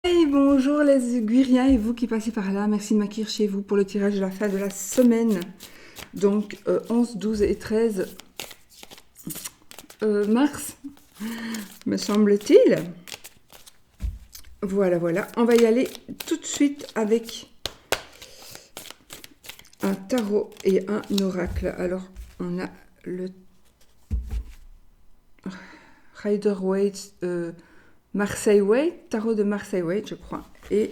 Hey, bonjour les aiguiriens et vous qui passez par là, merci de m'accueillir chez vous pour le tirage de la fin de la semaine. Donc 11, 12 et 13 mars, me semble-t-il. Voilà, on va y aller tout de suite avec un tarot et un oracle. Alors, on a le Rider-Waite, Marseille-Waite, tarot de Marseille-Waite, je crois, et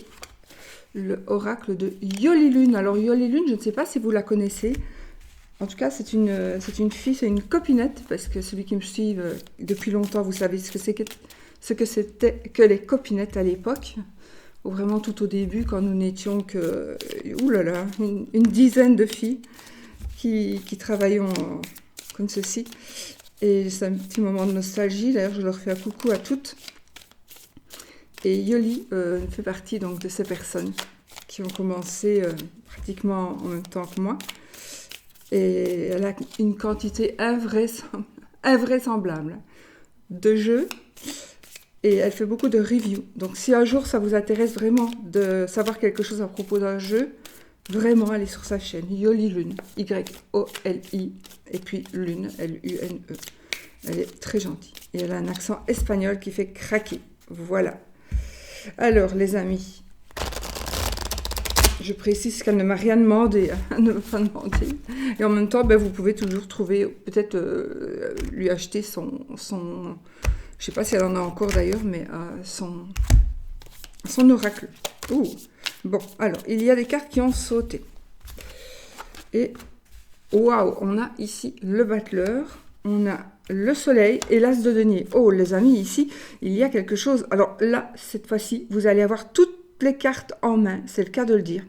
le oracle de Yoli Lune. Alors Yoli Lune, je ne sais pas si vous la connaissez. En tout cas, c'est une fille, c'est une copinette, parce que celui qui me suit depuis longtemps, vous savez ce que c'était que les copinettes à l'époque, ou vraiment tout au début, quand nous n'étions que, oulala, une dizaine de filles qui travaillions comme ceci. Et c'est un petit moment de nostalgie, d'ailleurs je leur fais un coucou à toutes. Et Yoli fait partie donc de ces personnes qui ont commencé pratiquement en même temps que moi. Et elle a une quantité invraisemblable de jeux. Et elle fait beaucoup de reviews. Donc si un jour ça vous intéresse vraiment de savoir quelque chose à propos d'un jeu, vraiment allez sur sa chaîne. Yoli Lune, Y-O-L-I, et puis Lune, L-U-N-E. Elle est très gentille. Et elle a un accent espagnol qui fait craquer. Voilà. Alors, les amis, je précise qu'elle ne m'a rien demandé, elle ne m'a pas demandé. Et en même temps, vous pouvez toujours trouver, peut-être lui acheter son, je ne sais pas si elle en a encore d'ailleurs, mais son oracle. Ouh. Bon, alors, il y a des cartes qui ont sauté. Et, waouh, on a ici le battleur, on a le soleil et l'as de denier. Oh, les amis, ici, il y a quelque chose. Alors là, cette fois-ci, vous allez avoir toutes les cartes en main, c'est le cas de le dire,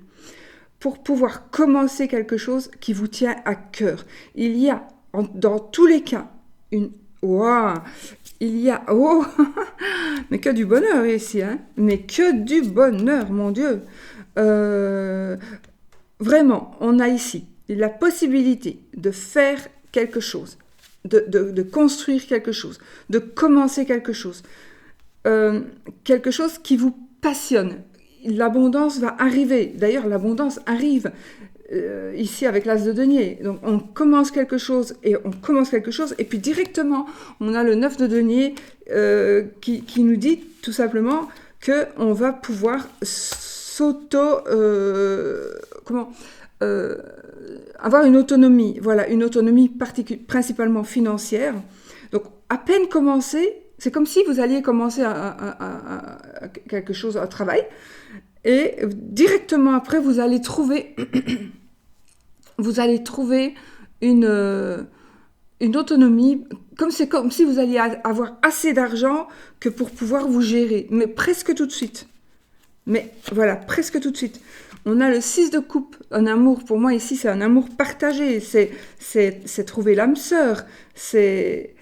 pour pouvoir commencer quelque chose qui vous tient à cœur. Il y a, dans tous les cas, une... Waouh, il y a... Oh, mais que du bonheur ici, hein. Mais que du bonheur, mon Dieu. Vraiment, on a ici la possibilité de faire quelque chose, de construire quelque chose, de commencer quelque chose qui vous passionne. L'abondance va arriver. D'ailleurs, l'abondance arrive ici avec l'as de denier. Donc, on commence quelque chose, et puis directement, on a le 9 de denier qui nous dit tout simplement qu'on va pouvoir avoir une autonomie, voilà, une autonomie principalement financière. Donc, à peine commencé, c'est comme si vous alliez commencer quelque chose, un travail, et directement après, vous allez trouver une autonomie, c'est comme si vous alliez avoir assez d'argent que pour pouvoir vous gérer, mais presque tout de suite. Mais voilà, presque tout de suite. On a le 6 de coupe, un amour, pour moi ici, c'est un amour partagé, c'est trouver l'âme sœur, c'est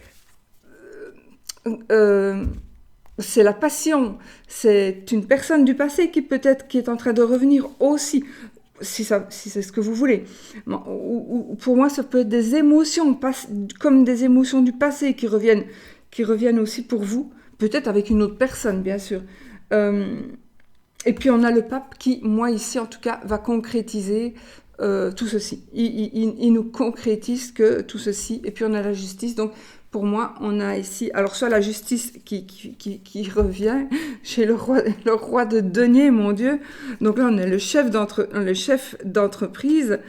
la passion, c'est une personne du passé qui peut-être qui est en train de revenir aussi, si c'est ce que vous voulez. Ou pour moi, ça peut être des émotions, comme des émotions du passé qui reviennent aussi pour vous, peut-être avec une autre personne, bien sûr. Et puis on a le pape qui, moi ici en tout cas, va concrétiser tout ceci. Il nous concrétise que tout ceci. Et puis on a la justice. Donc pour moi, on a ici, alors soit la justice qui revient chez le roi de denier, mon Dieu. Donc là, on est le chef d'entreprise.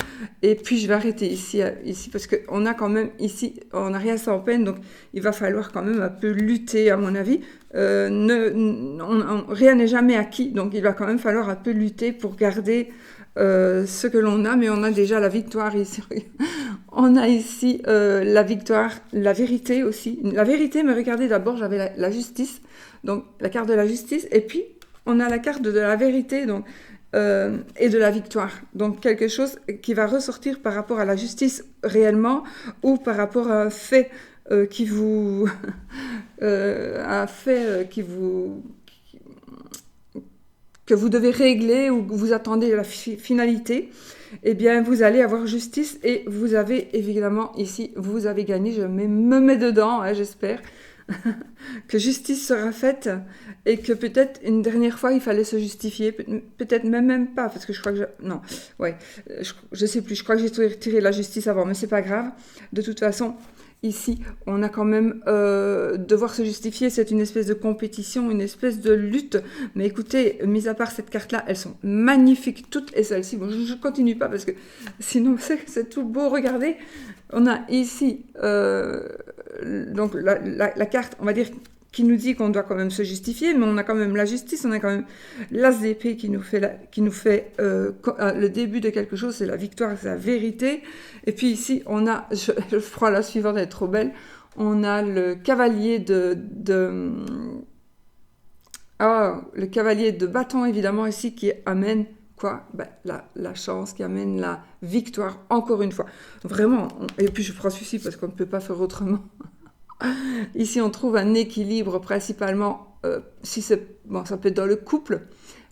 Et puis je vais arrêter ici parce qu'on a quand même ici, on n'a rien sans peine. Donc il va falloir quand même un peu lutter, à mon avis. Rien n'est jamais acquis, donc il va quand même falloir un peu lutter pour garder ce que l'on a, mais on a déjà la victoire ici. On a ici la victoire, la vérité aussi. La vérité, mais regardez, d'abord j'avais la justice, donc la carte de la justice, et puis on a la carte de la vérité donc, et de la victoire. Donc quelque chose qui va ressortir par rapport à la justice réellement ou par rapport à un fait qui vous... que vous devez régler ou que vous attendez la finalité, eh bien vous allez avoir justice et vous avez évidemment ici, vous avez gagné, me mets dedans, hein, j'espère, que justice sera faite et que peut-être une dernière fois il fallait se justifier, peut-être même pas, parce que je crois que non, ouais, je sais plus, je crois que j'ai retiré la justice avant, mais c'est pas grave. De toute façon, ici, on a quand même devoir se justifier, c'est une espèce de compétition, une espèce de lutte. Mais écoutez, mis à part cette carte-là, elles sont magnifiques toutes et celles-ci. Bon, je continue pas parce que sinon c'est tout beau. Regardez, on a ici donc la carte, on va dire, qui nous dit qu'on doit quand même se justifier, mais on a quand même la justice, on a quand même l'as d'épée qui nous fait le début de quelque chose, c'est la victoire, c'est la vérité. Et puis ici, on a, je crois la suivante, elle est trop belle, on a le cavalier le cavalier de bâton, évidemment, ici, qui amène quoi? Ben, la chance, qui amène la victoire, encore une fois. Vraiment, et puis je prends celui-ci parce qu'on ne peut pas faire autrement. Ici, on trouve un équilibre principalement, si c'est bon, ça peut être dans le couple,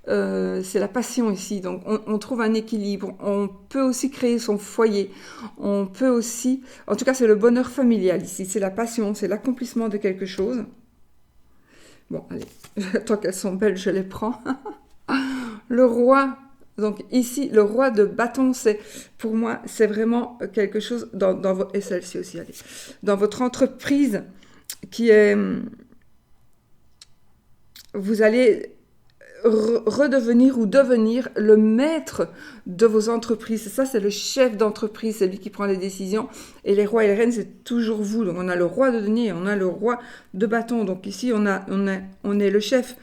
c'est la passion ici. Donc, on trouve un équilibre. On peut aussi créer son foyer. On peut aussi, en tout cas, c'est le bonheur familial ici. C'est la passion, c'est l'accomplissement de quelque chose. Bon, allez, tant qu'elles sont belles, je les prends. Le roi. Donc ici, le roi de bâton, c'est pour moi, c'est vraiment quelque chose et celle-ci aussi, allez, dans votre entreprise qui est, vous allez redevenir ou devenir le maître de vos entreprises. Ça, c'est le chef d'entreprise, c'est lui qui prend les décisions. Et les rois et les reines, c'est toujours vous. Donc on a le roi de denier, on a le roi de bâton. Donc ici, on est le chef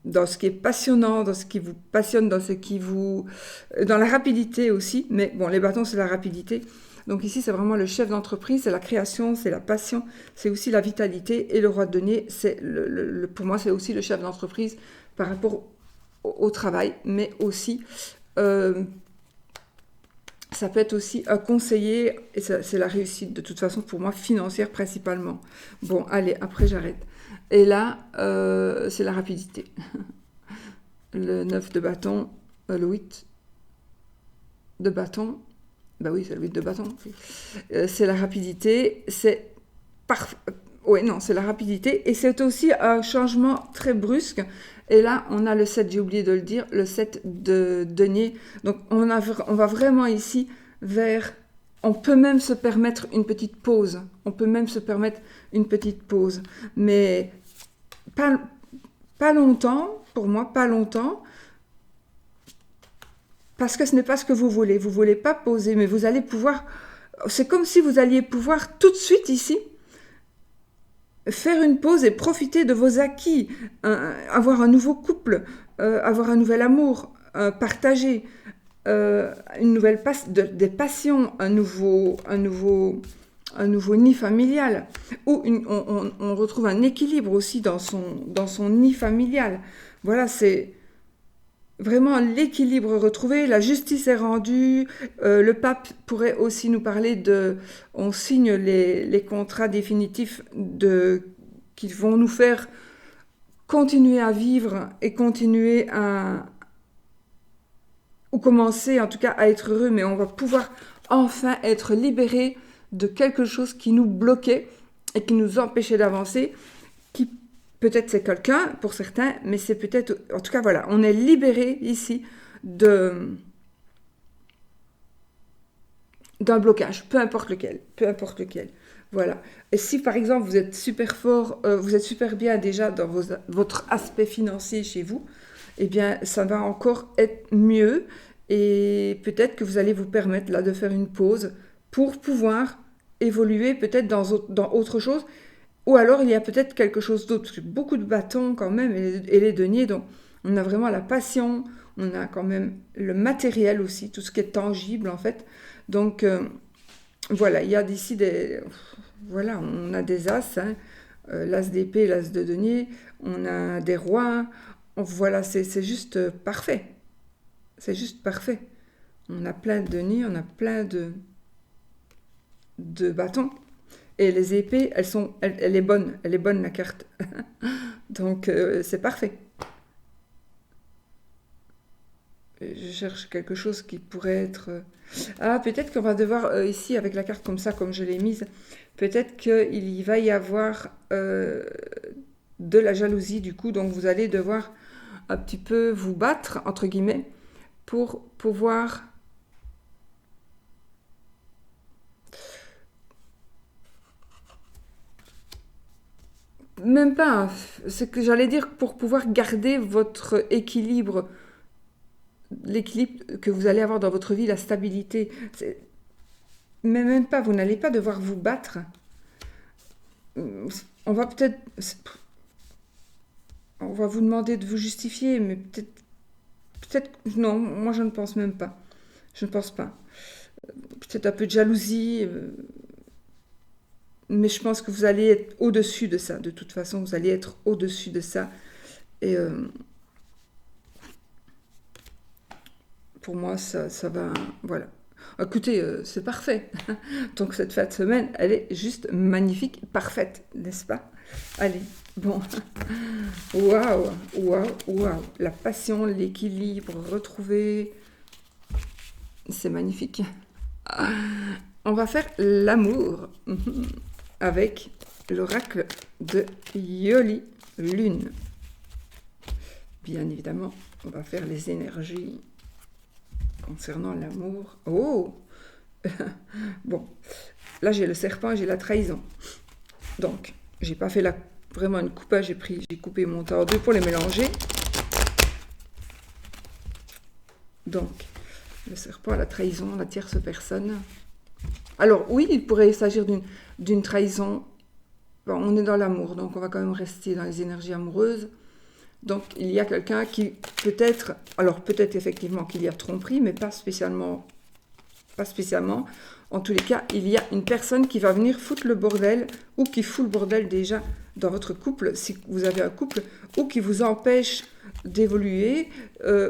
dans ce qui est passionnant, dans ce qui vous passionne, dans la rapidité aussi. Mais bon, les bâtons, c'est la rapidité. Donc ici, c'est vraiment le chef d'entreprise, c'est la création, c'est la passion, c'est aussi la vitalité. Et le roi de denier, pour moi, c'est aussi le chef d'entreprise par rapport au travail, mais aussi, ça peut être aussi un conseiller, et c'est la réussite, de toute façon, pour moi, financière principalement. Bon, allez, après, j'arrête. Et là, c'est la rapidité. Le 9 de bâton, le 8 de bâton. Bah oui, c'est le 8 de bâton. C'est la rapidité. C'est la rapidité. Et c'est aussi un changement très brusque. Et là, on a le 7, j'ai oublié de le dire, le 7 de denier. Donc, on va vraiment ici vers... On peut même se permettre une petite pause. Mais pas longtemps, pour moi, pas longtemps, parce que ce n'est pas ce que vous voulez. Vous ne voulez pas poser, mais vous allez pouvoir... C'est comme si vous alliez pouvoir tout de suite ici faire une pause et profiter de vos acquis, avoir un nouveau couple, avoir un nouvel amour, partager, une nouvelle des passions, un nouveau nid familial, où on retrouve un équilibre aussi dans son nid familial. Voilà, c'est vraiment l'équilibre retrouvé, la justice est rendue, le pape pourrait aussi nous parler on signe les contrats définitifs qui vont nous faire continuer à vivre et continuer ou commencer en tout cas à être heureux, mais on va pouvoir enfin être libérés de quelque chose qui nous bloquait et qui nous empêchait d'avancer, qui peut-être c'est quelqu'un pour certains, mais c'est peut-être, en tout cas voilà, on est libéré ici d'un blocage, peu importe lequel. Voilà. Et si par exemple vous êtes super fort, vous êtes super bien déjà dans votre aspect financier chez vous, eh bien ça va encore être mieux et peut-être que vous allez vous permettre là de faire une pause pour pouvoir évoluer peut-être dans autre chose. Ou alors, il y a peut-être quelque chose d'autre. Parce que beaucoup de bâtons quand même, et les deniers. Donc, on a vraiment la passion. On a quand même le matériel aussi. Tout ce qui est tangible, en fait. Donc, voilà. Il y a d'ici des... Voilà, on a des as. Hein, l'as d'épée, l'as de denier. On a des rois. Voilà, c'est juste parfait. C'est juste parfait. On a plein de deniers. On a plein de bâtons. Et les épées, elle est bonne la carte. Donc c'est parfait. Je cherche quelque chose qui pourrait être... Ah, peut-être qu'on va devoir, ici, avec la carte comme ça, comme je l'ai mise, peut-être qu'il y va y avoir de la jalousie, du coup. Donc, vous allez devoir un petit peu vous battre, entre guillemets, pour pouvoir... Même pas, hein, c'est que j'allais dire pour pouvoir garder votre équilibre, l'équilibre que vous allez avoir dans votre vie, la stabilité. Mais même pas, vous n'allez pas devoir vous battre. On va peut-être, on va vous demander de vous justifier, mais peut-être, non, moi je ne pense même pas. Je ne pense pas. Peut-être un peu de jalousie, mais je pense que vous allez être au-dessus de ça. De toute façon, vous allez être au-dessus de ça. Et pour moi, ça va, voilà. Écoutez, c'est parfait. Donc cette fin de semaine, elle est juste magnifique, parfaite, n'est-ce pas? Allez, bon. Waouh, waouh, waouh. La passion, l'équilibre retrouvé. C'est magnifique. On va faire l'amour avec l'oracle de Yoli Lune. Bien évidemment, on va faire les énergies concernant l'amour. Oh. Bon, là j'ai le serpent et j'ai la trahison. Donc, j'ai pas fait vraiment une coupage, j'ai coupé mon tas en deux pour les mélanger. Donc, le serpent, la trahison, la tierce personne. Alors oui, il pourrait s'agir d'une trahison. Bon, on est dans l'amour, donc on va quand même rester dans les énergies amoureuses. Donc il y a quelqu'un qui peut-être, alors peut-être effectivement qu'il y a tromperie, mais pas spécialement. Pas spécialement. En tous les cas, il y a une personne qui va venir foutre le bordel, ou qui fout le bordel déjà dans votre couple, si vous avez un couple, ou qui vous empêche d'évoluer,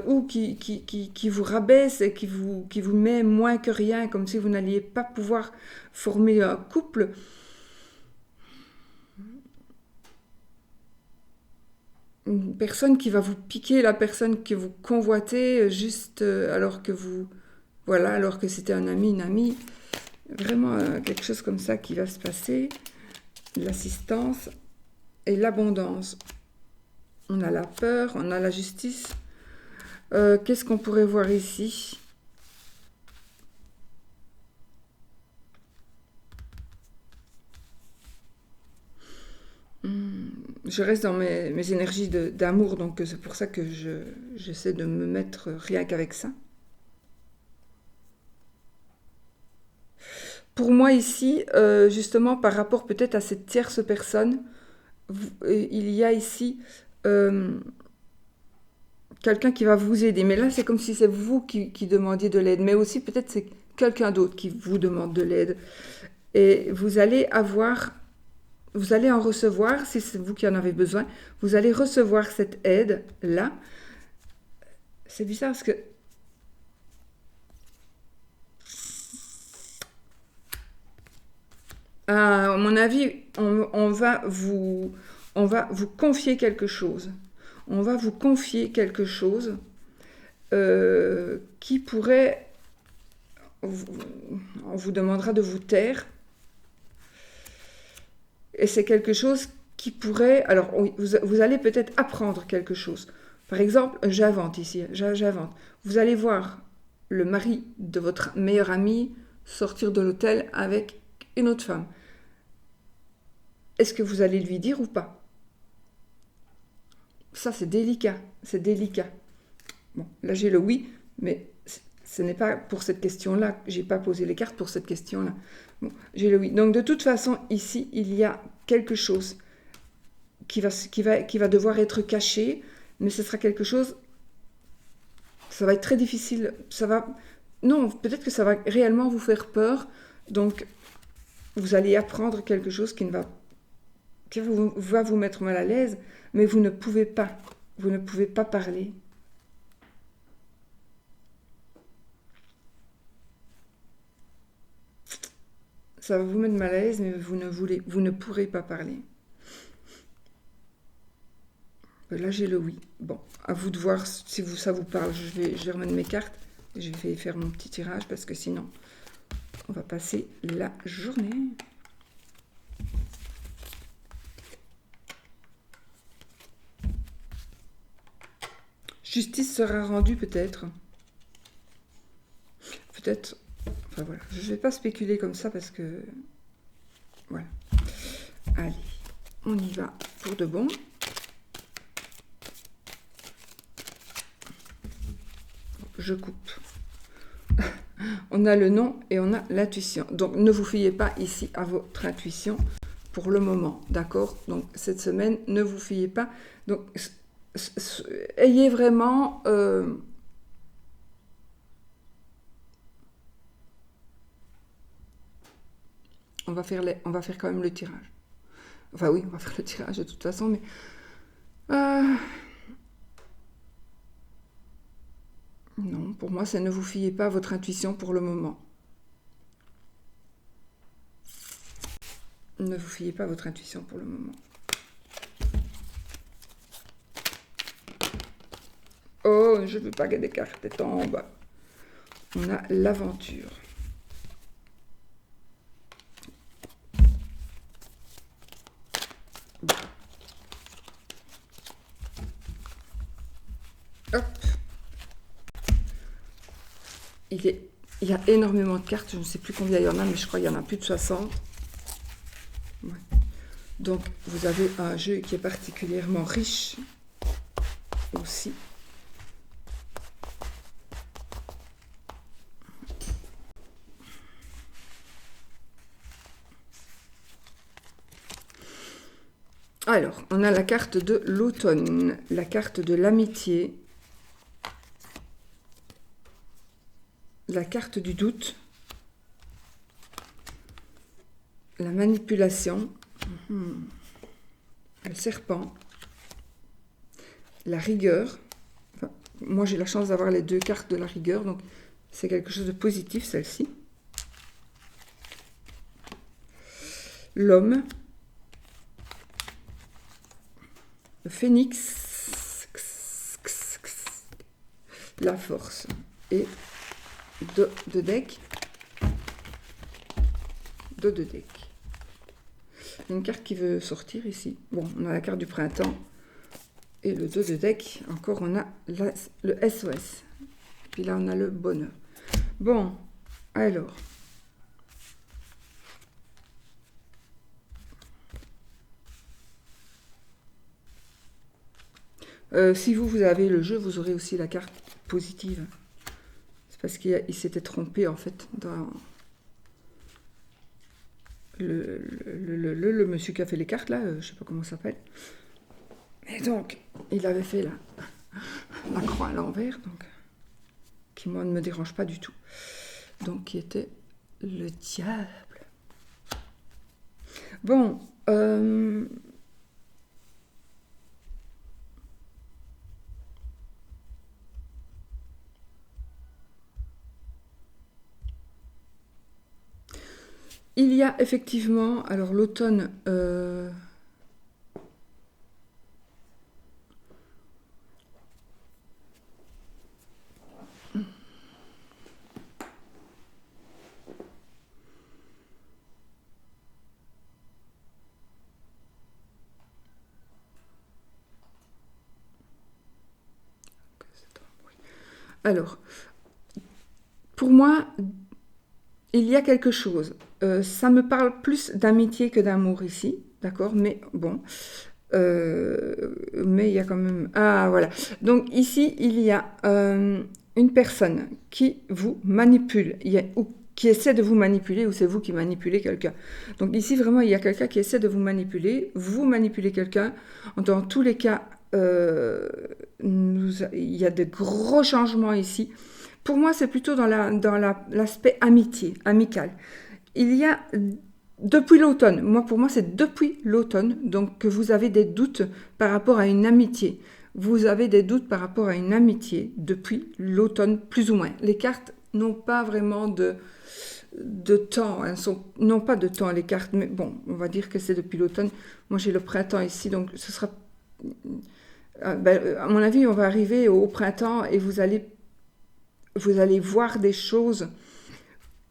ou qui vous rabaisse et qui vous met moins que rien, comme si vous n'alliez pas pouvoir former un couple. Une personne qui va vous piquer, la personne que vous convoitez, juste alors que vous... Voilà, alors que c'était un ami, une amie. Vraiment quelque chose comme ça qui va se passer. L'assistance et l'abondance. On a la peur, on a la justice. Qu'est-ce qu'on pourrait voir ici? Je reste dans mes énergies d'amour, donc c'est pour ça que j'essaie de me mettre rien qu'avec ça. Pour moi ici, justement par rapport peut-être à cette tierce personne, il y a ici quelqu'un qui va vous aider. Mais là, c'est comme si c'est vous qui demandiez de l'aide. Mais aussi, peut-être, c'est quelqu'un d'autre qui vous demande de l'aide. Et vous allez en recevoir, si c'est vous qui en avez besoin, vous allez recevoir cette aide-là. C'est bizarre parce que... À mon avis, on va vous confier quelque chose. On va vous confier quelque chose qui pourrait... On vous demandera de vous taire. Et c'est quelque chose qui pourrait... Alors, vous allez peut-être apprendre quelque chose. Par exemple, j'invente ici, j'invente. Vous allez voir le mari de votre meilleur ami sortir de l'hôtel avec une autre femme. Est-ce que vous allez lui dire ou pas? Ça, c'est délicat. C'est délicat. Bon, là, j'ai le oui, mais ce n'est pas pour cette question-là. J'ai pas posé les cartes pour cette question-là. Bon, j'ai le oui. Donc, de toute façon, ici, il y a quelque chose qui va devoir être caché, mais ce sera quelque chose... Ça va être très difficile. Non, peut-être que ça va réellement vous faire peur. Donc, vous allez apprendre quelque chose qui va vous mettre mal à l'aise, mais vous ne pouvez pas. Vous ne pouvez pas parler. Ça va vous mettre mal à l'aise, mais vous ne pourrez pas parler. Là, j'ai le oui. Bon, à vous de voir si ça vous parle. Je vais remettre mes cartes. Je vais faire mon petit tirage parce que sinon, on va passer la journée. Justice sera rendue peut-être. Peut-être. Enfin voilà, je ne vais pas spéculer comme ça parce que... Voilà. Allez, on y va pour de bon. Je coupe. On a le nom et on a l'intuition. Donc, ne vous fiez pas ici à votre intuition pour le moment, d'accord? Donc, cette semaine, ne vous fiez pas. Donc, ayez vraiment... on va faire quand même le tirage. Enfin oui, on va faire le tirage de toute façon, mais... Non, pour moi, c'est ne vous fiez pas à votre intuition pour le moment. Ne vous fiez pas à votre intuition pour le moment. Oh, je ne veux pas que des cartes tombent. On a l'aventure. Hop. Il y a énormément de cartes, je ne sais plus combien il y en a, mais je crois qu'il y en a plus de 60. Ouais. Donc, vous avez un jeu qui est particulièrement riche aussi. Alors, on a la carte de l'automne, la carte de l'amitié, la carte du doute, la manipulation, le serpent, la rigueur. Enfin, moi, j'ai la chance d'avoir les deux cartes de la rigueur, donc c'est quelque chose de positif, celle-ci. L'homme, le phénix, la force et deux de deck. Deux de deck. Il y a une carte qui veut sortir ici. Bon, on a la carte du printemps et le dos de deck. Encore, on a le SOS. Puis là, on a le bonheur. Bon, alors. Si vous avez le jeu, vous aurez aussi la carte positive. C'est parce qu'il s'était trompé, en fait, dans... Le monsieur qui a fait les cartes, là, je sais pas comment ça s'appelle. Et donc, il avait fait la croix à l'envers, donc, qui, moi, ne me dérange pas du tout. Donc, qui était le diable. Bon, il y a effectivement, alors l'automne, alors, pour moi, il y a quelque chose. Ça me parle plus d'amitié que d'amour ici, d'accord? Mais bon, mais il y a quand même... Ah, voilà. Donc ici, il y a une personne qui vous manipule, ou qui essaie de vous manipuler, ou c'est vous qui manipulez quelqu'un. Donc ici, vraiment, il y a quelqu'un qui essaie de vous manipulez quelqu'un. Dans tous les cas, il y a de gros changements ici. Pour moi, c'est plutôt dans l'aspect amitié, amical. Il y a, depuis l'automne, pour moi, c'est depuis l'automne, donc que vous avez des doutes par rapport à une amitié. Vous avez des doutes par rapport à une amitié depuis l'automne, plus ou moins. Les cartes n'ont pas vraiment de temps, n'ont pas de temps, les cartes, mais bon, on va dire que c'est depuis l'automne. Moi, j'ai le printemps ici, donc ce sera... À mon avis, on va arriver au printemps et vous allez voir des choses.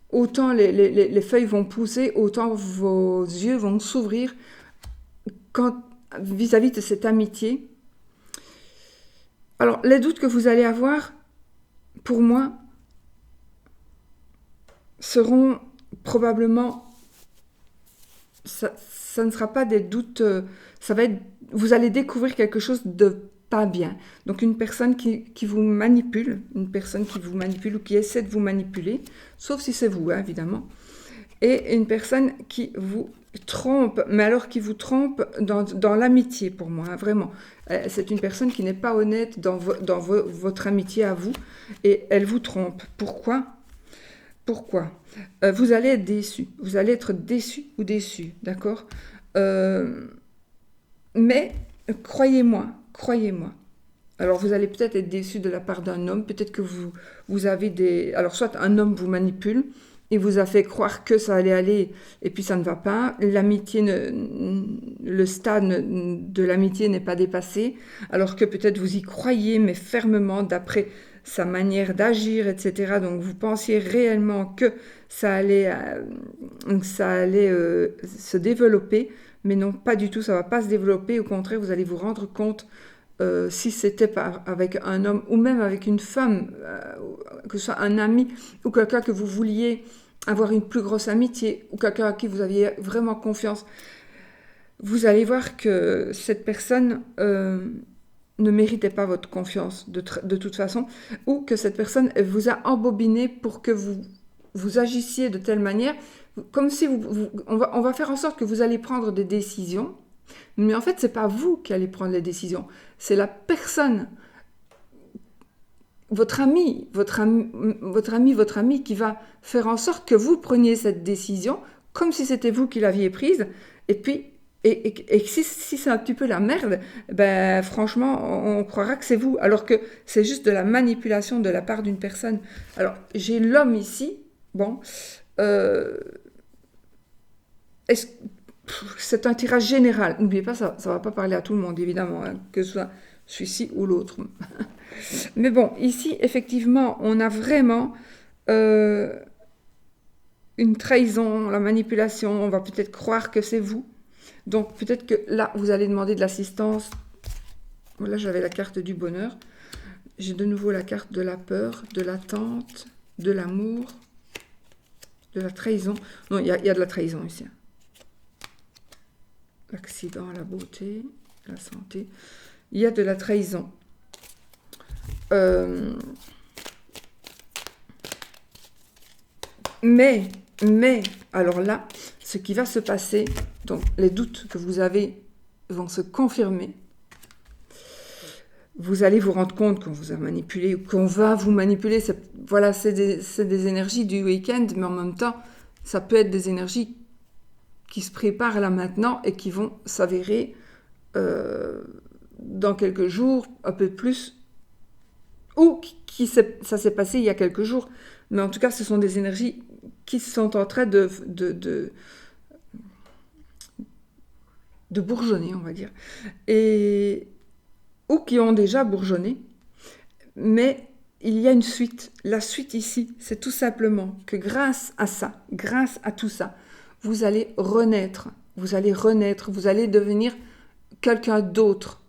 Autant les feuilles vont pousser, autant vos yeux vont s'ouvrir vis-à-vis de cette amitié. Alors, les doutes que vous allez avoir, pour moi, seront probablement... Ça ne sera pas des doutes... ça va être... Vous allez découvrir quelque chose de pas bien. Donc, une personne qui vous manipule, une personne qui vous manipule ou qui essaie de vous manipuler, sauf si c'est vous, hein, évidemment, et une personne qui vous trompe, mais alors qui vous trompe dans l'amitié pour moi, hein, vraiment. C'est une personne qui n'est pas honnête dans votre amitié à vous, et elle vous trompe. Pourquoi ? Vous allez être déçu. Vous allez être déçu ou déçu, d'accord ? Mais croyez-moi. Alors vous allez peut-être être déçu de la part d'un homme, peut-être que vous avez des... Alors soit un homme vous manipule, il vous a fait croire que ça allait aller et puis ça ne va pas. L'amitié, le stade de l'amitié n'est pas dépassé, alors que peut-être vous y croyez, mais fermement, d'après sa manière d'agir, etc. Donc vous pensiez réellement que ça allait se développer, mais non, pas du tout, ça ne va pas se développer. Au contraire, vous allez vous rendre compte, si c'était avec un homme ou même avec une femme, que ce soit un ami ou quelqu'un que vous vouliez avoir une plus grosse amitié ou quelqu'un à qui vous aviez vraiment confiance, vous allez voir que cette personne ne méritait pas votre confiance de toute façon, ou que cette personne vous a embobiné pour que vous agissiez de telle manière, comme si on va faire en sorte que vous allez prendre des décisions, mais en fait, c'est pas vous qui allez prendre les décisions, c'est la personne, votre ami qui va faire en sorte que vous preniez cette décision, comme si c'était vous qui l'aviez prise, et puis, et si c'est un petit peu la merde, ben franchement, on croira que c'est vous, alors que c'est juste de la manipulation de la part d'une personne. Alors, j'ai l'homme ici, bon, c'est un tirage général. N'oubliez pas, ça ne va pas parler à tout le monde, évidemment, hein, que ce soit celui-ci ou l'autre. Mais bon, ici, effectivement, on a vraiment une trahison, la manipulation. On va peut-être croire que c'est vous. Donc, peut-être que là, vous allez demander de l'assistance. Là, j'avais la carte du bonheur. J'ai de nouveau la carte de la peur, de l'attente, de l'amour, de la trahison. Non, il y a de la trahison ici. L'accident, la beauté, la santé. Il y a de la trahison. Mais, alors là, ce qui va se passer, donc les doutes que vous avez vont se confirmer. Vous allez vous rendre compte qu'on vous a manipulé ou qu'on va vous manipuler. Voilà, c'est des énergies du week-end, mais en même temps, ça peut être des énergies qui se préparent là maintenant et qui vont s'avérer dans quelques jours, un peu plus, ou ça s'est passé il y a quelques jours. Mais en tout cas, ce sont des énergies qui sont en train de bourgeonner, on va dire, ou qui ont déjà bourgeonné. Mais il y a une suite. La suite ici, c'est tout simplement que grâce à ça, grâce à tout ça, vous allez renaître, vous allez devenir quelqu'un d'autre,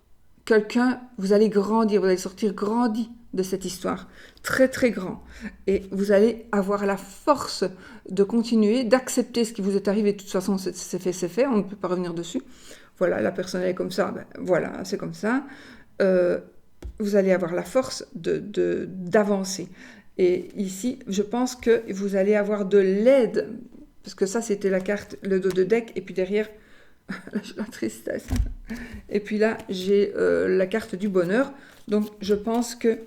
vous allez grandir, vous allez sortir grandi de cette histoire, très très grand, et vous allez avoir la force de continuer, d'accepter ce qui vous est arrivé. De toute façon, c'est fait, on ne peut pas revenir dessus. Voilà, la personne est comme ça, ben voilà, c'est comme ça. Vous allez avoir la force d'avancer. Et ici, je pense que vous allez avoir de l'aide, parce que ça, c'était la carte, le dos de deck, et puis derrière, la tristesse. Et puis là, j'ai la carte du bonheur. Donc, je pense que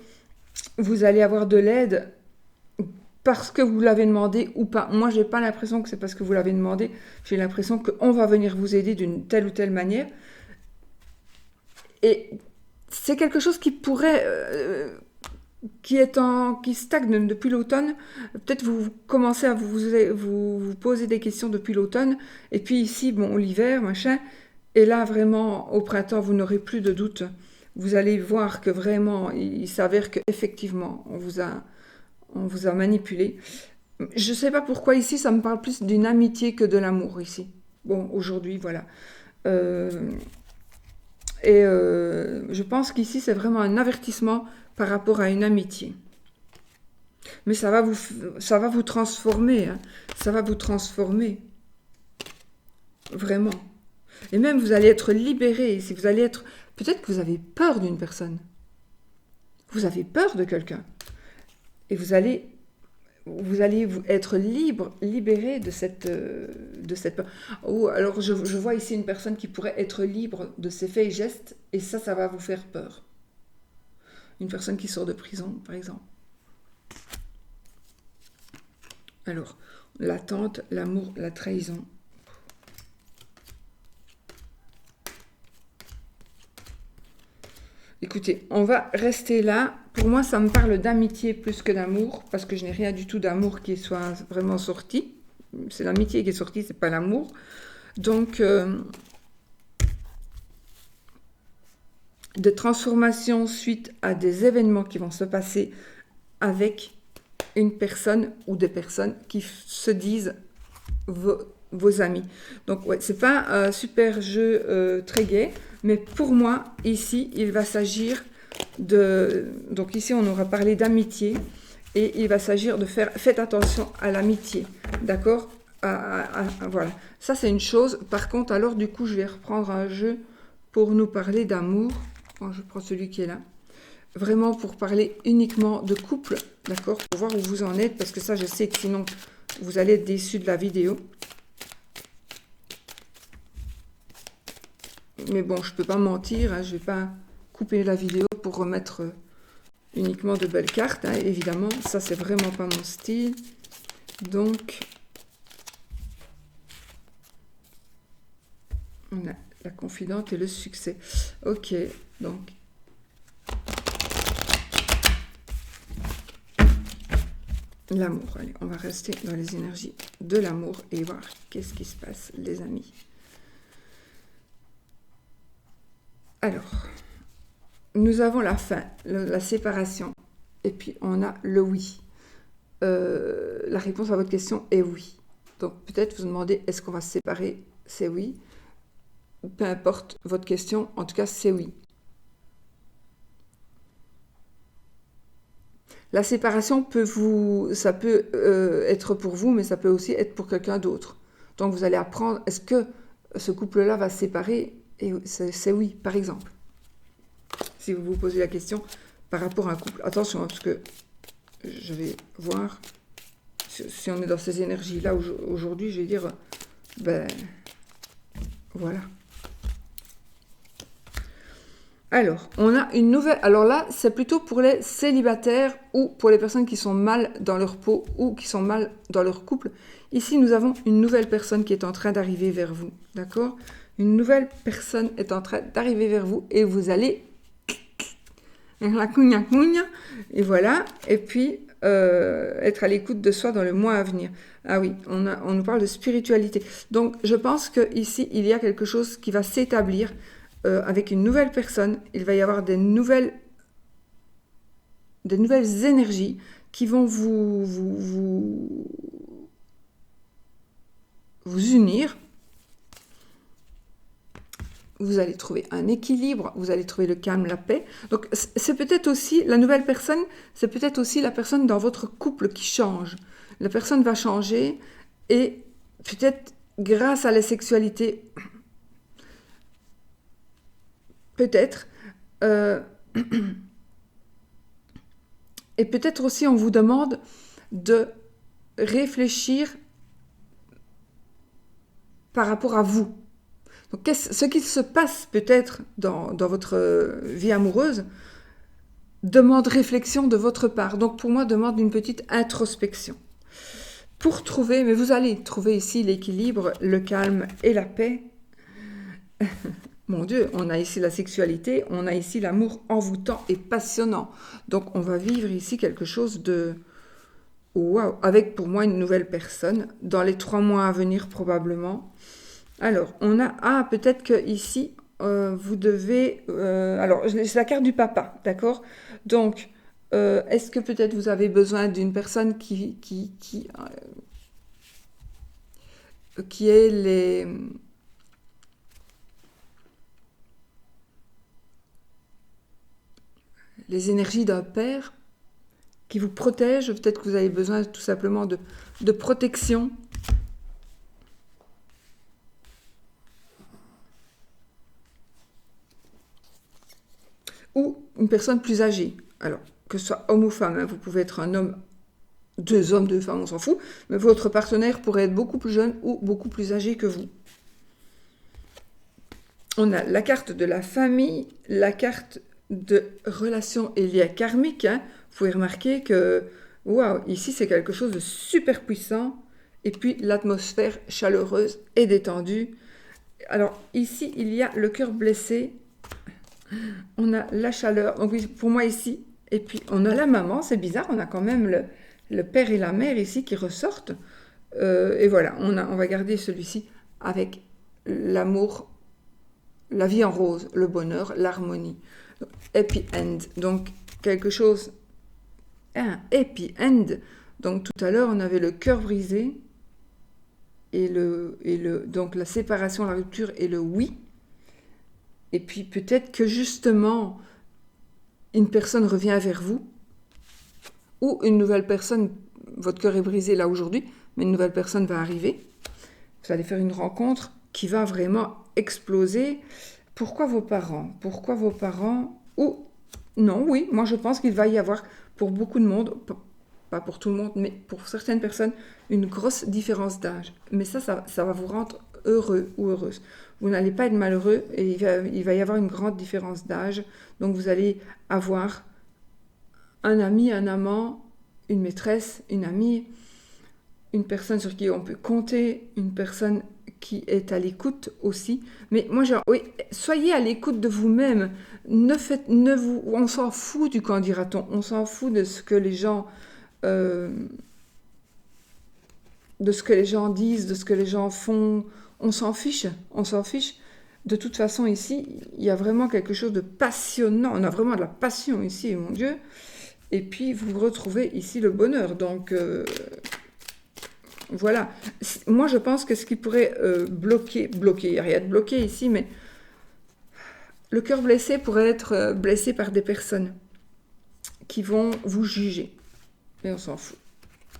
vous allez avoir de l'aide parce que vous l'avez demandé ou pas. Moi, je n'ai pas l'impression que c'est parce que vous l'avez demandé. J'ai l'impression qu'on va venir vous aider d'une telle ou telle manière. Et c'est quelque chose qui pourrait... qui stagne depuis l'automne. Peut-être vous commencez à vous poser des questions depuis l'automne. Et puis ici, bon, l'hiver, machin. Et là, vraiment, au printemps, vous n'aurez plus de doute. vous allez voir que vraiment, il s'avère qu'effectivement, on vous a manipulé. Je ne sais pas pourquoi ici, ça me parle plus d'une amitié que de l'amour ici. Bon, aujourd'hui, voilà. Euh, je pense qu'ici, c'est vraiment un avertissement par rapport à une amitié. Mais ça va vous transformer, hein. Ça va vous transformer, vraiment. Et même, vous allez être libéré. Si vous allez être, peut-être que vous avez peur d'une personne. Vous avez peur de quelqu'un. Et vous allez être libre, libéré de cette peur. Ou alors, je vois ici une personne qui pourrait être libre de ses faits et gestes, et ça va vous faire peur. Une personne qui sort de prison, par exemple. Alors, l'attente, l'amour, la trahison. Écoutez, on va rester là. Pour moi, ça me parle d'amitié plus que d'amour, parce que je n'ai rien du tout d'amour qui soit vraiment sorti. C'est l'amitié qui est sortie, c'est pas l'amour. Donc, de transformation suite à des événements qui vont se passer avec une personne ou des personnes qui se disent vos amis. Donc, ouais, c'est pas un super jeu très gai, mais pour moi, ici, il va s'agir de... Donc ici, on aura parlé d'amitié, et il va s'agir de faire... Faites attention à l'amitié, d'accord? Voilà. Ça, c'est une chose. Par contre, alors, du coup, je vais reprendre un jeu pour nous parler d'amour. Bon, je prends celui qui est là. Vraiment pour parler uniquement de couple, d'accord? Pour voir où vous en êtes, parce que ça, je sais que sinon, vous allez être déçus de la vidéo. Mais bon, je ne peux pas mentir, hein, je ne vais pas couper la vidéo pour remettre uniquement de belles cartes, hein, évidemment. Ça, c'est vraiment pas mon style. Donc, on a la confidente et le succès. Ok, donc... L'amour, allez, on va rester dans les énergies de l'amour et voir qu'est-ce qui se passe, les amis. Alors, nous avons la fin, la séparation, et puis on a le oui. La réponse à votre question est oui. Donc peut-être vous demandez, est-ce qu'on va se séparer? C'est oui. Peu importe votre question, en tout cas c'est oui. La séparation ça peut être pour vous, mais ça peut aussi être pour quelqu'un d'autre. Donc vous allez apprendre, est-ce que ce couple-là va se séparer? Et c'est oui, par exemple. Si vous vous posez la question par rapport à un couple. Attention, parce que je vais voir si on est dans ces énergies-là aujourd'hui, je vais dire, ben, voilà. Alors, on a une nouvelle... Alors là, c'est plutôt pour les célibataires ou pour les personnes qui sont mal dans leur peau ou qui sont mal dans leur couple. Ici, nous avons une nouvelle personne qui est en train d'arriver vers vous, d'accord? Une nouvelle personne est en train d'arriver vers vous et vous allez... La cugna, et voilà. Et puis, être à l'écoute de soi dans le mois à venir. Ah oui, on nous parle de spiritualité. Donc, je pense qu'ici, il y a quelque chose qui va s'établir avec une nouvelle personne. Il va y avoir des nouvelles énergies qui vont vous unir. Vous allez trouver un équilibre, vous allez trouver le calme, la paix. Donc, c'est peut-être aussi, la nouvelle personne, c'est peut-être aussi la personne dans votre couple qui change. La personne va changer et peut-être grâce à la sexualité, peut-être, et peut-être aussi on vous demande de réfléchir par rapport à vous. Donc, ce qui se passe peut-être dans votre vie amoureuse demande réflexion de votre part. Donc, pour moi, demande une petite introspection. Pour trouver, mais vous allez trouver ici l'équilibre, le calme et la paix. Mon Dieu, on a ici la sexualité, on a ici l'amour envoûtant et passionnant. Donc, on va vivre ici quelque chose de... Waouh, avec pour moi une nouvelle personne, dans les 3 mois à venir probablement. Alors, on a... Ah, peut-être qu'ici, vous devez... alors, c'est la carte du papa, d'accord? Donc, est-ce que peut-être vous avez besoin d'une personne qui ait les énergies d'un père qui vous protège? Peut-être que vous avez besoin tout simplement de protection. Ou une personne plus âgée. Alors, que ce soit homme ou femme, hein, vous pouvez être un homme, deux hommes, deux femmes, on s'en fout, mais votre partenaire pourrait être beaucoup plus jeune ou beaucoup plus âgé que vous. On a la carte de la famille, la carte de relations et liens karmiques. Hein. Vous pouvez remarquer que, waouh, ici c'est quelque chose de super puissant. Et puis l'atmosphère chaleureuse et détendue. Alors ici, il y a le cœur blessé. On a la chaleur. Donc oui, pour moi ici. Et puis on a la maman, c'est bizarre, on a quand même le père et la mère ici qui ressortent. Et voilà, on va garder celui-ci avec l'amour, la vie en rose, le bonheur, l'harmonie. Happy end, donc quelque chose, un happy end. Donc tout à l'heure, on avait le cœur brisé donc la séparation, la rupture et le oui. Et puis peut-être que justement, une personne revient vers vous, ou une nouvelle personne, votre cœur est brisé là aujourd'hui, mais une nouvelle personne va arriver. Vous allez faire une rencontre qui va vraiment exploser. Pourquoi vos parents? Pourquoi vos parents? Ou non, oui, moi je pense qu'il va y avoir pour beaucoup de monde, pas pour tout le monde, mais pour certaines personnes, une grosse différence d'âge. Mais ça va vous rendre heureux ou heureuse. Vous n'allez pas être malheureux et il va y avoir une grande différence d'âge. Donc vous allez avoir un ami, un amant, une maîtresse, une amie, une personne sur qui on peut compter, une personne qui est à l'écoute aussi. Mais moi, oui, soyez à l'écoute de vous-même. On s'en fout du qu'en dira-t-on. On s'en fout de ce que les gens, disent, de ce que les gens font. On s'en fiche. On s'en fiche. De toute façon, ici, il y a vraiment quelque chose de passionnant. On a vraiment de la passion ici, mon Dieu. Et puis, vous retrouvez ici le bonheur. Donc, voilà. Moi, je pense que ce qui pourrait bloquer, il n'y a rien de bloqué ici, mais le cœur blessé pourrait être blessé par des personnes qui vont vous juger. Mais on s'en fout.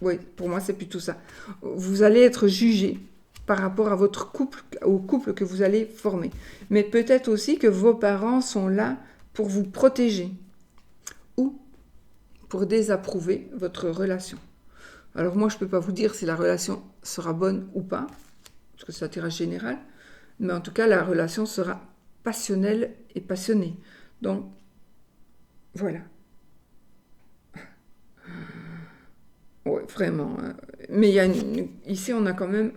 Oui, pour moi, c'est plutôt ça. Vous allez être jugé par rapport à votre couple, au couple que vous allez former. Mais peut-être aussi que vos parents sont là pour vous protéger ou pour désapprouver votre relation. Alors moi, je ne peux pas vous dire si la relation sera bonne ou pas, parce que c'est un tirage général, mais en tout cas, la relation sera passionnelle et passionnée. Donc, voilà. Oui, vraiment. Mais ici, on a quand même...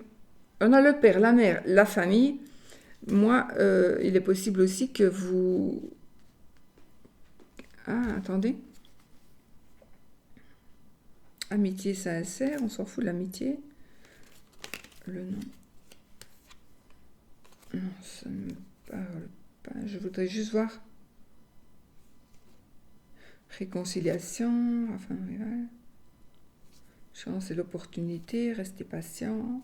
On a le père, la mère, la famille. Moi, il est possible aussi que vous... Ah, attendez. Amitié sincère, on s'en fout de l'amitié. Le nom. Non, ça ne me parle pas. Je voudrais juste voir. Réconciliation, enfin, voilà. Chance et l'opportunité, restez patient.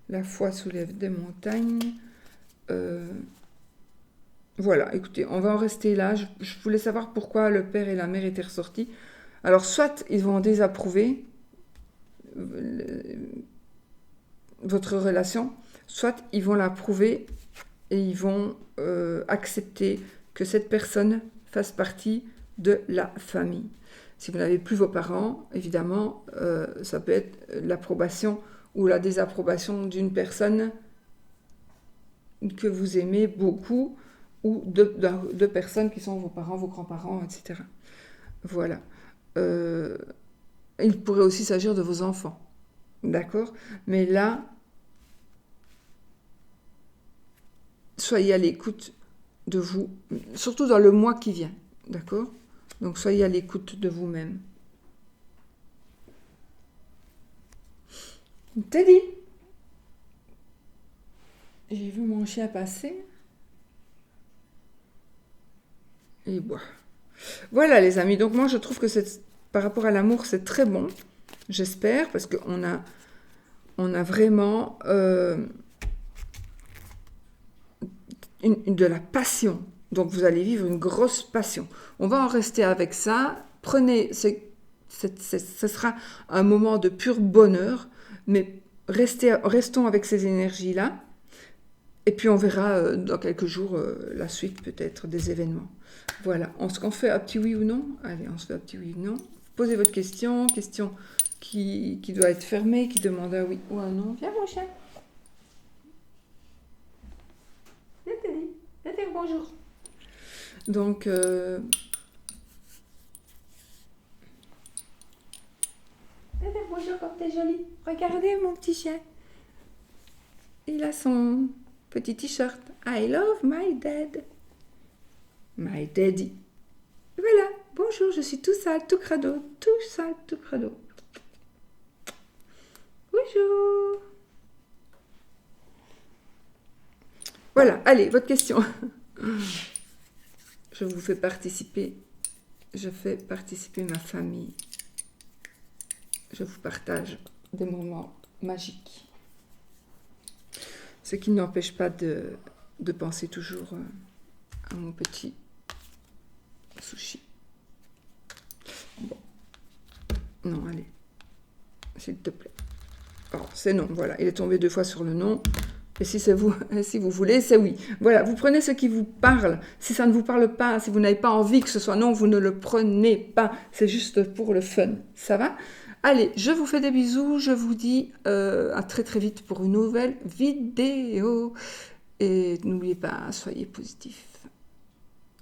La foi soulève des montagnes. Voilà, écoutez, on va en rester là. Je voulais savoir pourquoi le père et la mère étaient ressortis. Alors, soit ils vont désapprouver votre relation, soit ils vont l'approuver et ils vont accepter que cette personne fasse partie de la famille. Si vous n'avez plus vos parents, évidemment, ça peut être l'approbation ou la désapprobation d'une personne que vous aimez beaucoup ou de personnes qui sont vos parents, vos grands-parents, etc. Voilà. Il pourrait aussi s'agir de vos enfants. D'accord? Mais là, soyez à l'écoute de vous, surtout dans le mois qui vient. D'accord? Donc soyez à l'écoute de vous-même. Teddy, j'ai vu mon chien passer. et il boit. Voilà les amis, donc moi je trouve que par rapport à l'amour c'est très bon, j'espère, parce on a vraiment de la passion. Donc vous allez vivre une grosse passion. On va en rester avec ça. Prenez, ce sera un moment de pur bonheur, mais restons avec ces énergies-là. Et puis on verra dans quelques jours la suite peut-être des événements. Voilà, on se fait un petit oui ou non. Allez, on se fait un petit oui ou non. Posez votre question qui doit être fermée, qui demande un oui ou un non. Viens mon chien. Viens Teddy, viens dire bonjour. Donc, viens dire bonjour comme t'es jolie. Regardez mon petit chien. Il a son petit t-shirt. I love my dad. My daddy. Voilà, bonjour, je suis tout sale, tout crado, tout sale, tout crado. Bonjour. Voilà, allez, votre question. Je vous fais participer. Je fais participer ma famille. Je vous partage des moments magiques. Ce qui n'empêche pas de penser toujours à mon petit sushi. Bon. Non, allez. S'il te plaît. Oh, c'est non, voilà. Il est tombé 2 fois sur le non. Et si c'est vous, si vous voulez, c'est oui. Voilà, vous prenez ce qui vous parle. Si ça ne vous parle pas, si vous n'avez pas envie que ce soit non, vous ne le prenez pas. C'est juste pour le fun. Ça va ? Allez, je vous fais des bisous. Je vous dis à très très vite pour une nouvelle vidéo. Et n'oubliez pas, soyez positifs.